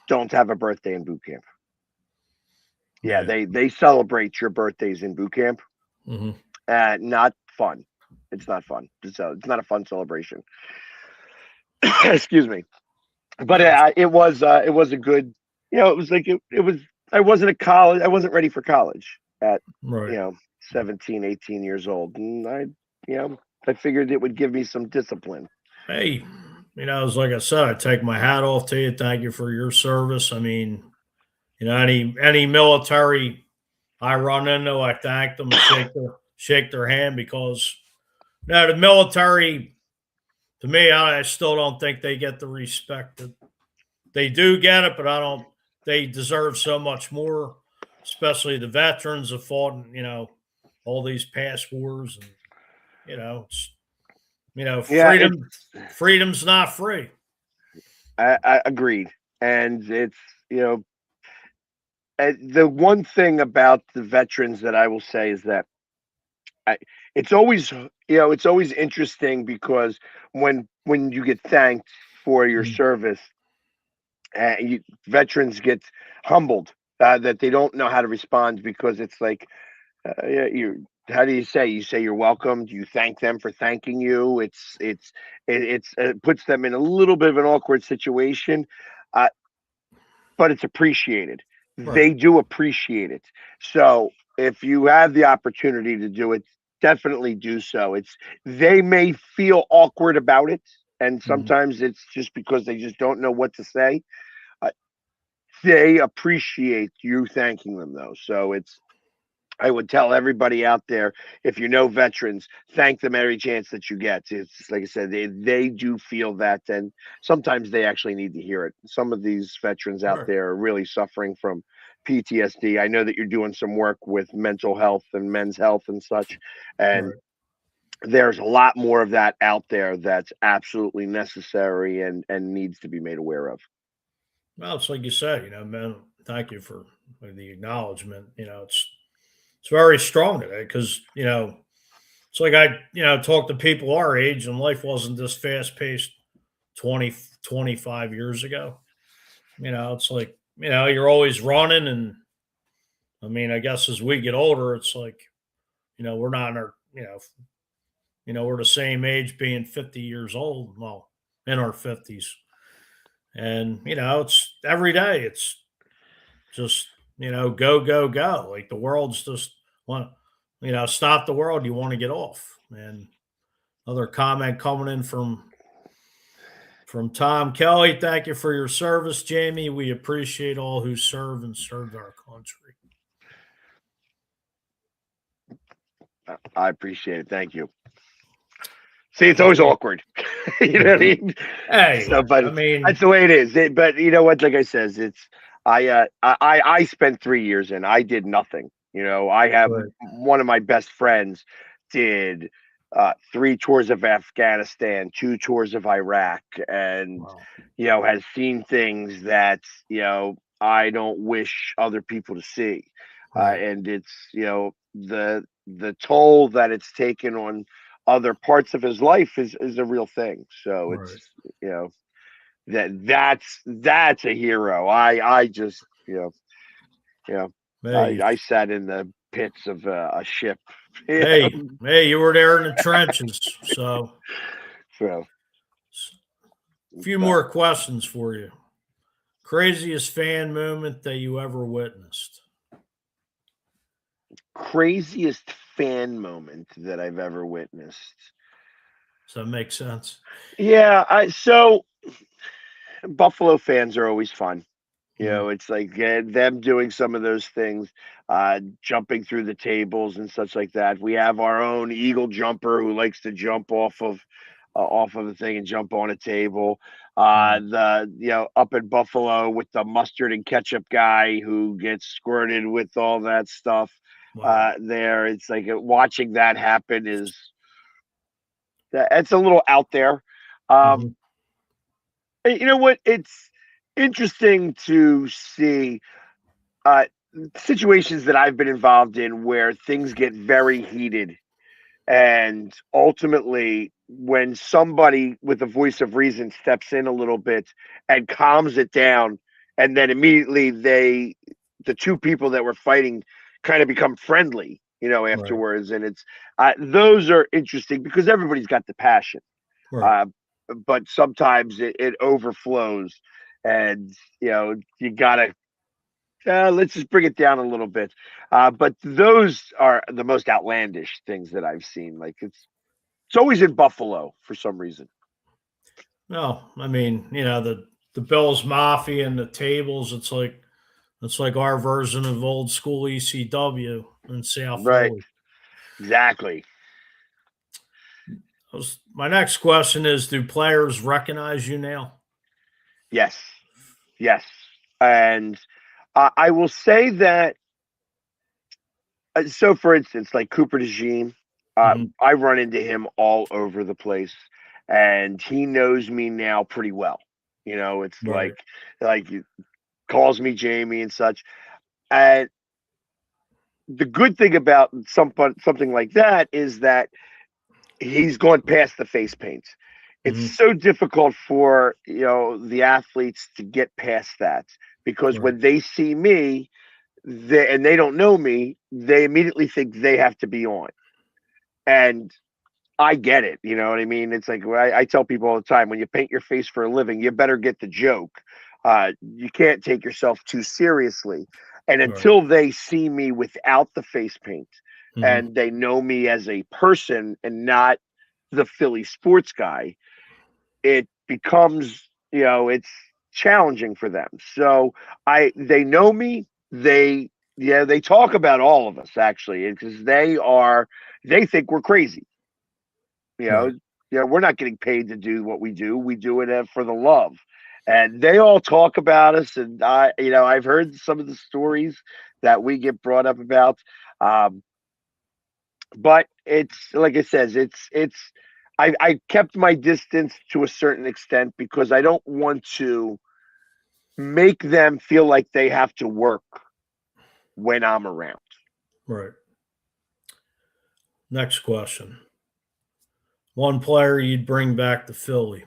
S4: don't have a birthday in boot camp. Yeah,
S3: Yeah.
S4: they celebrate your birthdays in boot camp.
S3: Hmm.
S4: Not fun. It's not fun. It's not a fun celebration. Excuse me. But it was a good, it was like it was. I wasn't a college. I wasn't ready for college at,
S3: Right.
S4: 17, 18 years old, and you know I figured it would give me some discipline.
S3: Hey, it's like I said, I take my hat off to you. Thank you for your service. I mean, any military I run into, I thank them and shake their hand because the military, to me, I still don't think they get the respect that they do get it, but I don't. They deserve so much more, especially the veterans have fought in, all these past wars, and
S4: Yeah, it's
S3: freedom's not free.
S4: I agreed. And it's, the one thing about the veterans that I will say is that I, it's always, it's always interesting because when you get thanked for your
S3: Mm,
S4: service, veterans get humbled that they don't know how to respond because it's like, yeah, how do you say? You say you're welcome. Do you thank them for thanking you? It puts them in a little bit of an awkward situation. Uh, but it's appreciated.
S3: right.
S4: They do appreciate it. So if you have the opportunity to do it, definitely do so. They may feel awkward about it, and
S3: Mm,
S4: sometimes it's just because they just don't know what to say. Uh, they appreciate you thanking them though. So I would tell everybody out there, if you know veterans, thank them every chance that you get. It's like I said, they do feel that, and sometimes they actually need to hear it. Some of these veterans out
S3: right.
S4: there are really suffering from PTSD. I know that you're doing some work with mental health and men's health and such, and
S3: Right.
S4: there's a lot more of that out there that's absolutely necessary and needs to be made aware of.
S3: Well, it's like you said, man. Thank you for the acknowledgement. It's very strong today because it's like I talk to people our age, and life wasn't this fast paced 20, 25 years ago. It's like you're always running, and I mean, I guess as we get older, it's like we're not in our we're the same age, being 50 years old. Well, in our 50s, and it's every day. It's just go go go, like the world's just want stop the world, you want to get off. And another comment coming in from Tom Kelly: thank you for your service, Jamie. We appreciate all who serve and served our country.
S4: I appreciate it. Thank you. See, it's always awkward. You know what I mean?
S3: Hey,
S4: So, but
S3: I
S4: that's
S3: mean,
S4: the way it is. But you know what? Like I says, I spent 3 years and I did nothing. I have
S3: right.
S4: one of my best friends did 3 tours of Afghanistan, 2 tours of Iraq, and
S3: Wow.
S4: has seen things that I don't wish other people to see.
S3: Right.
S4: And it's the toll that it's taken on other parts of his life is a real thing. So
S3: Right.
S4: it's you know that's a hero. I just you know
S3: Hey,
S4: I sat in the pits of a ship. You know,
S3: hey, hey, you were there in the trenches. So
S4: so
S3: a few
S4: uh,
S3: more questions for you. Craziest fan moment that you ever witnessed?
S4: craziest fan moment that I've ever witnessed.
S3: Does that make sense?
S4: Yeah, so Buffalo fans are always fun.
S3: Mm,
S4: It's like them doing some of those things, jumping through the tables and such like that. We have our own eagle jumper who likes to jump off of the thing and jump on a table.
S3: right.
S4: The up in Buffalo with the mustard and ketchup guy who gets squirted with all that stuff.
S3: Wow.
S4: There, it's like watching that happen is it's a little out there. Um,
S3: Mhm.
S4: you know what? It's interesting to see uh, situations that I've been involved in where things get very heated. And ultimately, when somebody with a voice of reason steps in a little bit and calms it down, and then immediately the two people that were fighting kind of become friendly,
S3: Right.
S4: afterwards. And it's those are interesting because everybody's got the passion.
S3: Right.
S4: Uh, but sometimes it overflows, and you gotta let's just bring it down a little bit. But those are the most outlandish things that I've seen. Like it's always in Buffalo for some reason.
S3: No, I mean, the Bills Mafia and the tables. It's like our version of old school ECW in South
S4: Right.
S3: Philly.
S4: Exactly.
S3: My next question is: do players recognize you now?
S4: Yes. Yes. And I will say that. So, for instance, like Cooper DeJean,
S3: Hmm.
S4: I run into him all over the place, and he knows me now pretty well. It's
S3: Right.
S4: like he calls me Jamie and such. And the good thing about something like that is that he's gone past the face paint. It's
S3: Mhm.
S4: so difficult for the athletes to get past that, because
S3: Right.
S4: when they see me, and they don't know me, they immediately think they have to be on. And I get it. You know what I mean? It's like I tell people all the time, when you paint your face for a living, you better get the joke. You can't take yourself too seriously. And
S3: Right.
S4: until they see me without the face paint,
S3: Mhm.
S4: and they know me as a person and not the Philly sports guy, it becomes, it's challenging for them. So they know me. They talk about all of us, actually, because they think we're crazy. You know,
S3: Right.
S4: we're not getting paid to do what we do. We do it for the love. And they all talk about us. And I've heard some of the stories that we get brought up about. Um, but it's like it says, I kept my distance to a certain extent because I don't want to make them feel like they have to work when I'm around.
S3: Right. Next question. One player you'd bring back to Philly.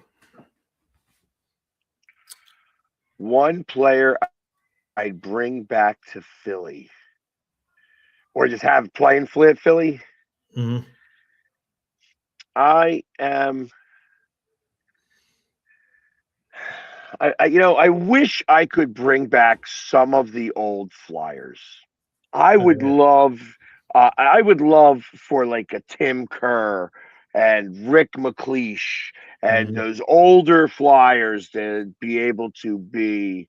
S4: One player I'd bring back to Philly, or just have playing Philly.
S3: Mhm.
S4: I am. I wish I could bring back some of the old Flyers. I would
S3: Yeah.
S4: love, I would love for like a Tim Kerr and Rick McLeish and
S3: Mhm.
S4: those older Flyers to be able to be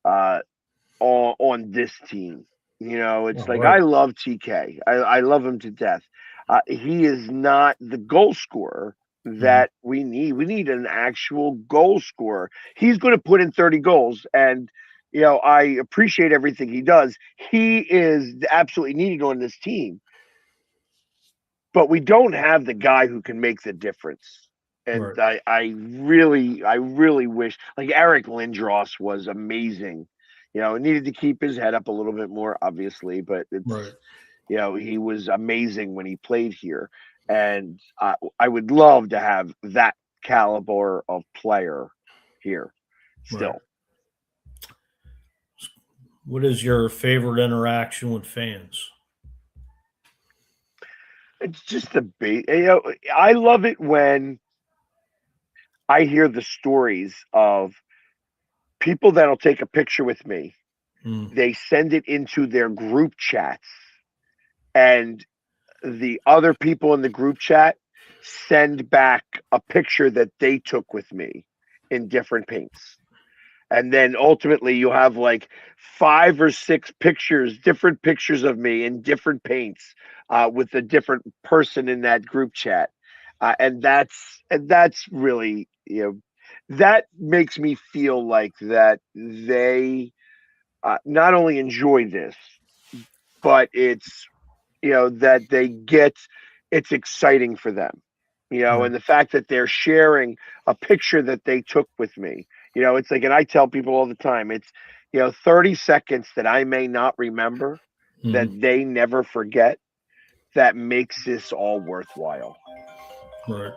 S4: uh, on this team. It's
S3: All
S4: like
S3: right.
S4: I love TK. I love him to death. He is not the goal scorer
S3: Mhm.
S4: that we need. We need an actual goal scorer. He's going to put in 30 goals, and I appreciate everything he does. He is absolutely needed on this team, but we don't have the guy who can make the difference. And
S3: Right.
S4: I really wish, like, Eric Lindros was amazing. Needed to keep his head up a little bit more, obviously, but
S3: Right.
S4: he was amazing when he played here. And I would love to have that caliber of player here
S3: Right.
S4: still.
S3: What is your favorite interaction with fans?
S4: It's just a big, I love it when I hear the stories of people that'll take a picture with me.
S3: Mm.
S4: They send it into their group chats, and the other people in the group chat send back a picture that they took with me in different paints. And then ultimately you'll have like 5 or 6 pictures, different pictures of me in different paints, with a different person in that group chat. And that's really, that makes me feel like that they not only enjoy this, but it's, that they get, it's exciting for them.
S3: Right.
S4: And the fact that they're sharing a picture that they took with me. It's like, and I tell people all the time, it's 30 seconds that I may not remember, that
S3: Mhm.
S4: they never forget, that makes this all worthwhile.
S3: Right.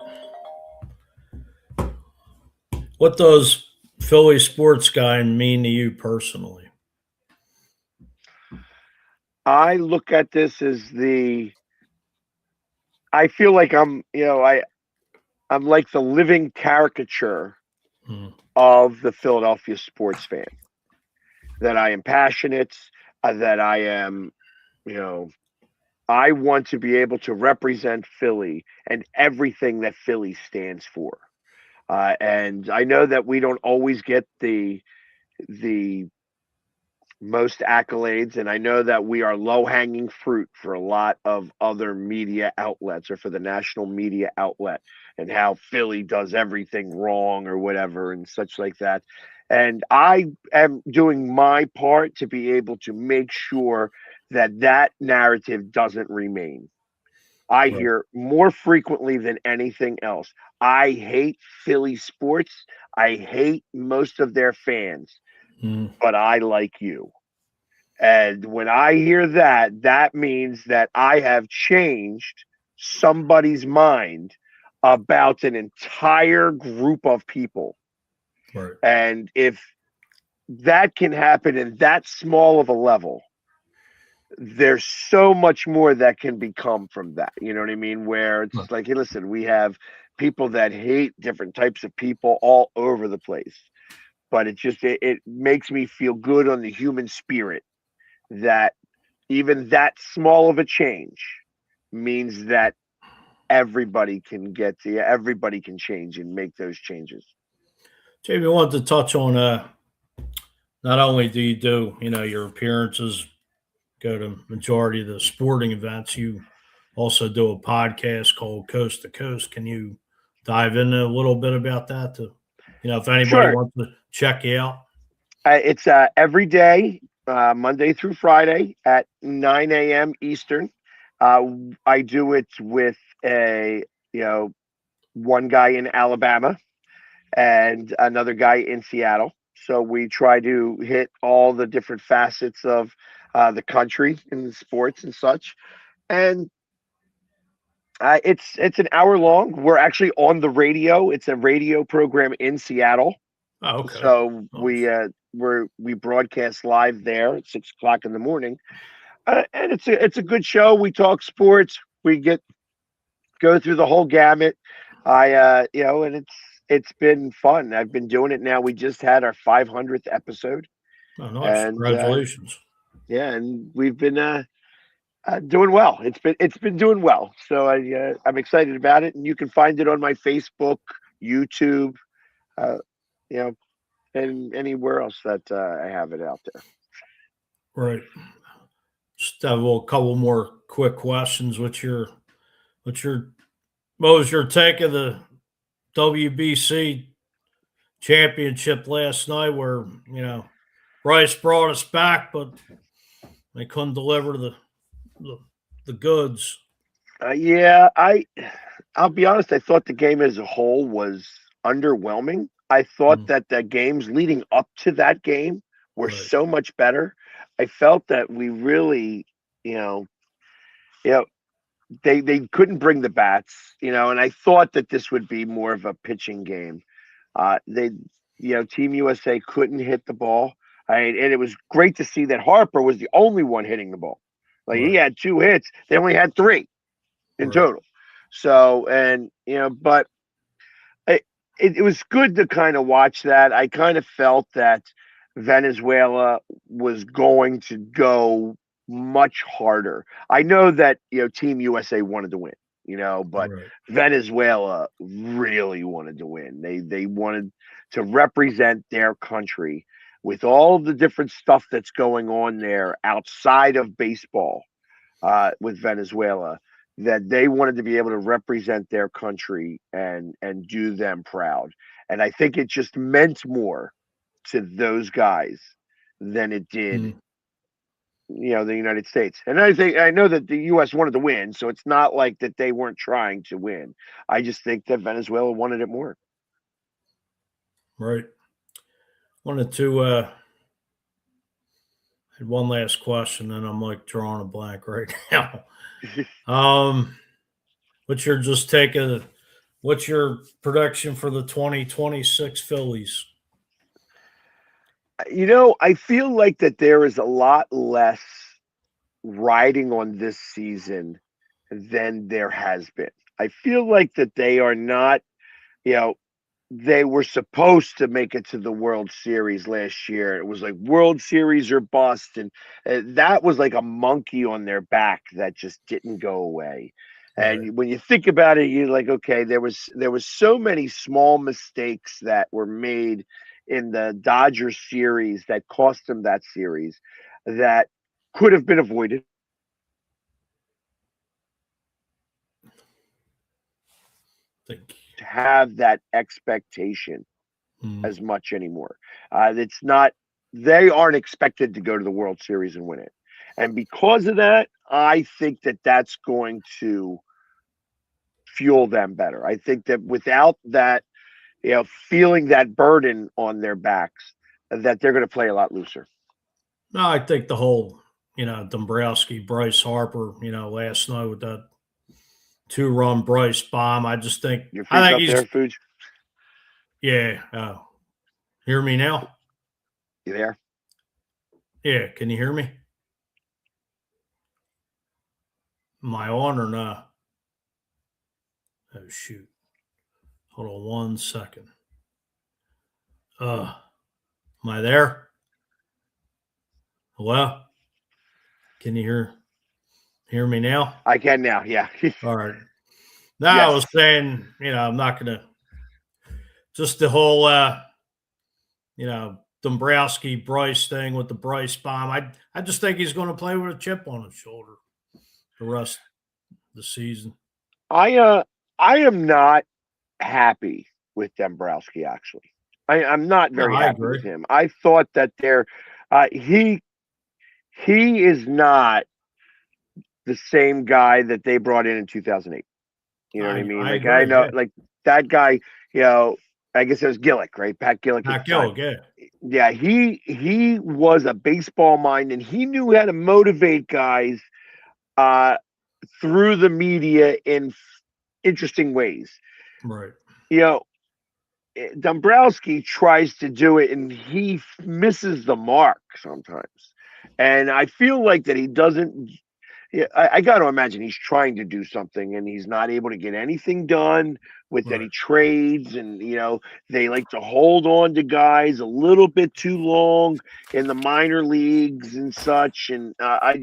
S3: What does Philly sports guy mean to you personally?
S4: I look at this as I feel like I'm like the living caricature
S3: Mm.
S4: of the Philadelphia sports fan. That I am passionate, that I am, you know, I want to be able to represent Philly and everything that Philly stands for. And I know that we don't always get the most accolades, and I know that we are low hanging fruit for a lot of other media outlets, or for the national media outlet, and how Philly does everything wrong or whatever and such like that. And I am doing my part to be able to make sure that that narrative doesn't remain. I
S3: Right.
S4: hear more frequently than anything else. I hate Philly sports. I hate most of their fans,
S3: Mm.
S4: but I like you. And when I hear that, that means that I have changed somebody's mind about an entire group of people.
S3: Right.
S4: And if that can happen in that small of a level, there's so much more that can become from that. You know what I mean? Where it's
S3: Right.
S4: like, hey, listen, we have people that hate different types of people all over the place. But it makes me feel good on the human spirit that even that small of a change means that everybody can change and make those changes.
S3: Jamie, I wanted to touch on not only do you do, your appearances, go to majority of the sporting events, you also do a podcast called Coast to Coast. Can you dive into a little bit about that to, if anybody
S4: Sure.
S3: wants to check you out?
S4: It's every day, Monday through Friday at 9 a.m. Eastern. Uh, I do it with you know, one guy in Alabama and another guy in Seattle. So we try to hit all the different facets of the country in sports and such. And it's an hour long. We're actually on the radio. It's a radio program in Seattle.
S3: Oh, okay.
S4: So
S3: Nice.
S4: we broadcast live there at 6 o'clock in the morning, and it's a good show. We talk sports. We go through the whole gamut. And it's been fun. I've been doing it now. We just had our 500th episode,
S3: Oh, nice.
S4: and
S3: Congratulations.
S4: yeah, and we've been doing well. It's been doing well. So I'm excited about it, and you can find it on my Facebook, YouTube, uh, you know, and anywhere else that I have it out there.
S3: Right. Just have a couple more quick questions. What's your, what was your take of the WBC championship last night where, Bryce brought us back, but they couldn't deliver the, the goods.
S4: Yeah, I'll be honest. I thought the game as a whole was underwhelming. I thought
S3: Mm.
S4: that the games leading up to that game were
S3: Right.
S4: so much better. I felt that we really, you know, you know, they couldn't bring the bats, and I thought that this would be more of a pitching game. They, Team USA couldn't hit the ball. And it was great to see that Harper was the only one hitting the ball. Like he
S3: Right.
S4: had 2 hits, they only had 3 in
S3: Right.
S4: total. So, and but it was good to kind of watch that. I kind of felt that Venezuela was going to go much harder. I know that Team USA wanted to win, but
S3: Right.
S4: Venezuela really wanted to win. They wanted to represent their country with all of the different stuff that's going on there outside of baseball with Venezuela, that they wanted to be able to represent their country and do them proud. And I think it just meant more to those guys than it did,
S3: Mm.
S4: the United States. And I know that the US wanted to win, so it's not like that they weren't trying to win. I just think that Venezuela wanted it more.
S3: Right. Wanted to had one last question, and I'm like drawing a blank right now. Um, what's your just take of what's your prediction for the 2026 Phillies?
S4: I feel like that there is a lot less riding on this season than there has been. I feel like that they are not, you know, they were supposed to make it to the World Series last year. It was like World Series or bust, and that was like a monkey on their back that just didn't go away.
S3: Right.
S4: And when you think about it, you're like, okay, there was so many small mistakes that were made in the Dodgers series that cost them that series that could have been avoided.
S3: Think.
S4: To have that expectation
S3: Mm.
S4: as much anymore. It's not, they aren't expected to go to the World Series and win it. And because of that, I think that that's going to fuel them better. I think that without that, feeling that burden on their backs, that they're going to play a lot looser.
S3: No, I think the whole, Dombrowski, Bryce Harper, last night with that 2-run Bryce bomb. I just think
S4: Your
S3: I
S4: freak
S3: think
S4: up
S3: he's
S4: there, Fuji?
S3: yeah. Hear me now?
S4: You there?
S3: Yeah, can you hear me? Am I on or not? Oh shoot. Hold on 1 second. Am I there? Hello? Can you hear me now?
S4: I can now. Yeah.
S3: All right. Now I
S4: Yes.
S3: was saying, I'm not gonna just the whole Dombrowski Bryce thing with the Bryce bomb. I just think he's gonna play with a chip on his shoulder the rest of the season.
S4: I am not happy with Dombrowski, actually. I'm not
S3: No,
S4: very
S3: I
S4: happy
S3: agree.
S4: with him. I thought that he is not the same guy that they brought in 2008. You know what I mean?
S3: I
S4: Like, I
S3: agree,
S4: know,
S3: yeah.
S4: like that guy, I guess it was Gillick, right? Pat Gillick at
S3: Not
S4: the time.
S3: Gillick, yeah.
S4: Yeah, he was a baseball mind, and he knew how to motivate guys through the media in interesting ways.
S3: Right.
S4: Dombrowski tries to do it, and he misses the mark sometimes. And I feel like that he doesn't. Yeah, I got to imagine he's trying to do something, and he's not able to get anything done with
S3: Right.
S4: any trades. And they like to hold on to guys a little bit too long in the minor leagues and such. And I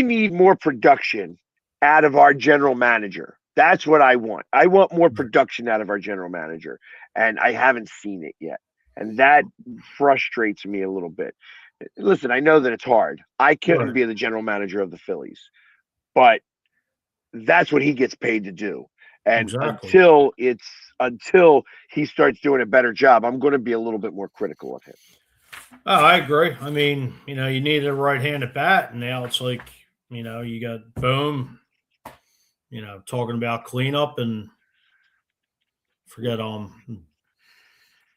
S4: need more production out of our general manager. That's what I want. I want more
S3: Right.
S4: production out of our general manager, and I haven't seen it yet. And that frustrates me a little bit. Listen, I know that it's hard. I couldn't
S3: Right.
S4: be the general manager of the Phillies, but that's what he gets paid to do. And
S3: Exactly.
S4: until he starts doing a better job, I'm going to be a little bit more critical of him.
S3: Oh, I agree. I mean, you need a right-handed bat, and now it's like, you got Boom, talking about cleanup and forget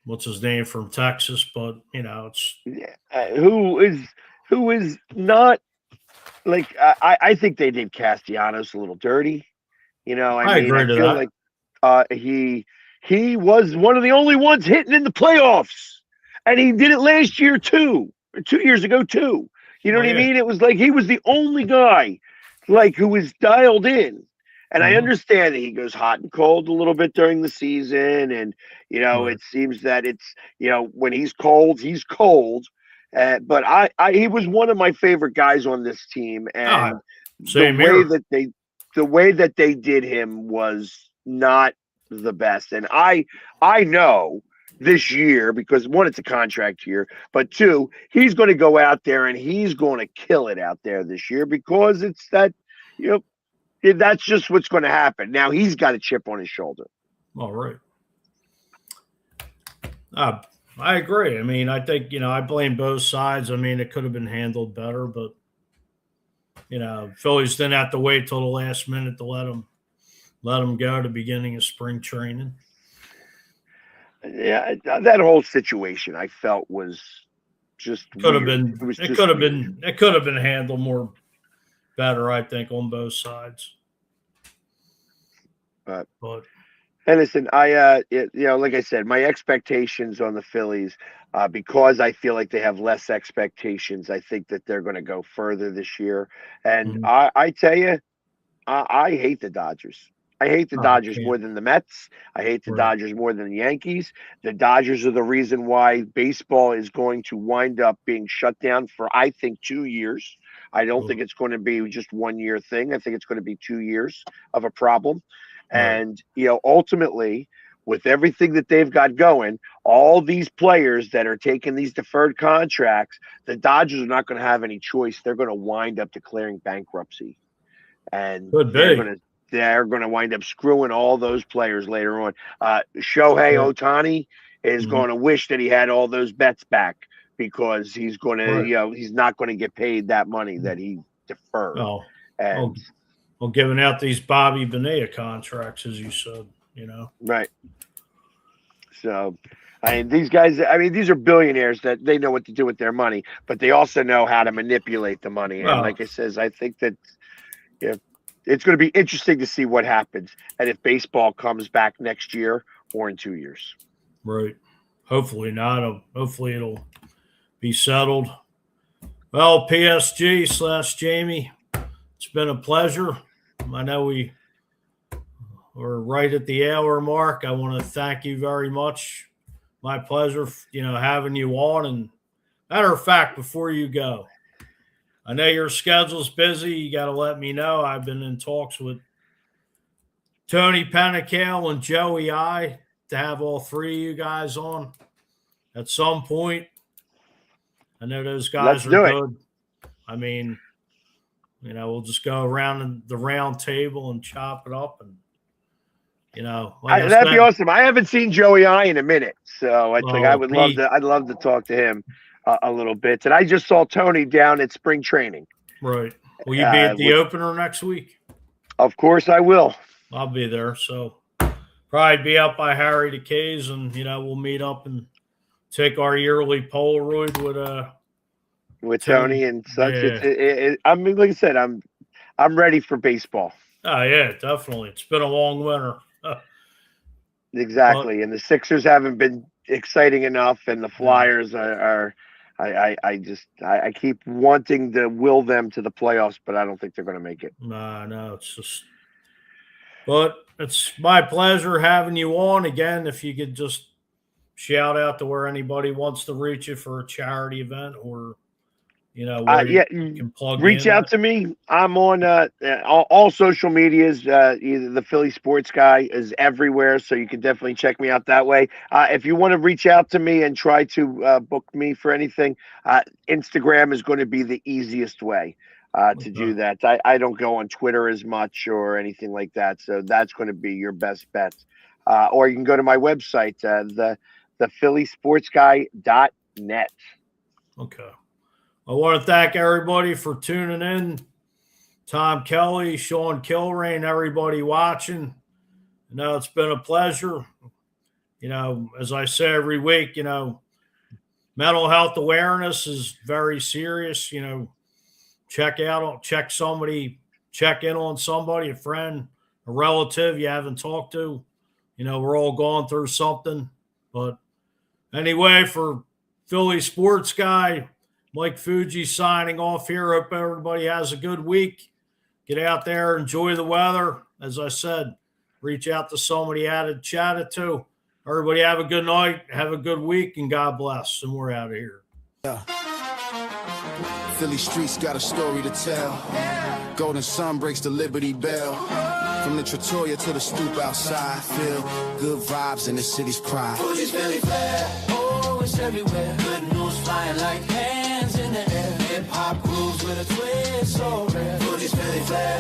S3: what's his name from Texas, but it's
S4: Who is not like I think they did Castellanos a little dirty.
S3: I
S4: I
S3: agree to
S4: feel
S3: that.
S4: like he was one of the only ones hitting in the playoffs, and he did it last year too, or 2 years ago too. You know
S3: Oh
S4: what I
S3: yeah.
S4: mean? It was like he was the only guy like who was dialed in. And I
S3: Mhm.
S4: understand that he goes hot and cold a little bit during the season, and
S3: Right.
S4: it seems that it's when he's cold, he's cold. But he was one of my favorite guys on this team,
S3: Ah,
S4: and the
S3: same
S4: way
S3: here.
S4: that they did him was not the best. And I know this year, because one, it's a contract year, but two, he's going to go out there and he's going to kill it out there this year, because it's that that's just what's going to happen. Now he's got a chip on his shoulder.
S3: All right. I agree. I mean, I think, I blame both sides. I mean, it could have been handled better, but, Phillies didn't have to wait till the last minute to let him go at the beginning of spring training.
S4: Yeah, that whole situation I felt was just
S3: Could have
S4: weird.
S3: been,
S4: It was
S3: it
S4: just
S3: could have
S4: weird.
S3: been, it could have been handled more better, I think, on both sides.
S4: But
S3: But
S4: and listen, like I said, my expectations on the Phillies, because I feel like they have less expectations. I think that they're going to go further this year. And
S3: mhm.
S4: I tell you, I hate the Dodgers. I hate the
S3: I
S4: Dodgers
S3: can't.
S4: more than the Mets. I hate the
S3: Right.
S4: Dodgers more than the Yankees. The Dodgers are the reason why baseball is going to wind up being shut down for, I think, 2 years. I don't think it's going to be just 1 year thing. I think it's going to be 2 years of a problem.
S3: Right.
S4: And, ultimately, with everything that they've got going, all these players that are taking these deferred contracts, the Dodgers are not going to have any choice. They're going to wind up declaring bankruptcy. And
S3: Could be.
S4: they're gonna wind up screwing all those players later on. Shohei
S3: Yeah.
S4: Ohtani is
S3: Mhm.
S4: going to wish that he had all those bets back, because he's going to,
S3: Right.
S4: he's not going to get paid that money that he deferred.
S3: Oh,
S4: And
S3: well, giving out these Bobby Bonilla contracts, as you said,
S4: right. So, these guys, these are billionaires that they know what to do with their money, but they also know how to manipulate the money. And like I says, I think that it's going to be interesting to see what happens and if baseball comes back next year or in 2 years.
S3: Right. Hopefully not. Hopefully it'll be settled. Well, PSG/Jamie, it's been a pleasure. I know we're right at the hour mark. I want to thank you very much. My pleasure, having you on. And matter of fact, before you go, I know your schedule's busy. You got to let me know. I've been in talks with Tony Pennicale and Joey I to have all three of you guys on at some point. I know those guys are good. I mean, we'll just go around the round table and chop it up, and
S4: that'd be awesome. I haven't seen Joey I in a minute, so I'd love to talk to him a little bit. And I just saw Tony down at spring training.
S3: Right. Will you be at the opener next week?
S4: Of course I will.
S3: I'll be there. So probably be out by Harry DeKay's, and we'll meet up and take our yearly Polaroid
S4: with Tony and such. Yeah. Like I said, I'm ready for baseball.
S3: Oh yeah, definitely. It's been a long winter.
S4: Exactly, and the Sixers haven't been exciting enough, and the Flyers are. I keep wanting to will them to the playoffs, but I don't think they're going to make it.
S3: No, it's just. But it's my pleasure having you on again. If you could just shout out to where anybody wants to reach you for a charity event, or you can plug
S4: reach out to me. I'm on all social medias. Either the Philly Sports Guy is everywhere, so you can definitely check me out that way. If you want to reach out to me and try to book me for anything, Instagram is going to be the easiest way to do that. I don't go on Twitter as much or anything like that, so that's going to be your best bet. Or you can go to my website, the phillysportsguy.net.
S3: Okay. I want to thank everybody for tuning in. Tom Kelly, Sean Kilrain, everybody watching. It's been a pleasure. As I say every week, mental health awareness is very serious. Check in on somebody, a friend, a relative you haven't talked to. We're all going through something. But anyway, for Philly Sports Guy, Mike Fuji signing off here. Hope everybody has a good week. Get out there, enjoy the weather. As I said, reach out to somebody you had chatted to. Everybody have a good night, have a good week, and God bless. And we're out of here.
S1: Yeah. Philly streets got a story to tell. Golden sun breaks the Liberty Bell. From the Trattoria to the stoop outside, feel good vibes in the city's pride.
S2: Fuji's Philly flair, oh, it's everywhere. Good news flying like hands in the air. Hip hop grooves with a twist, so rare. Fuji's Philly flair.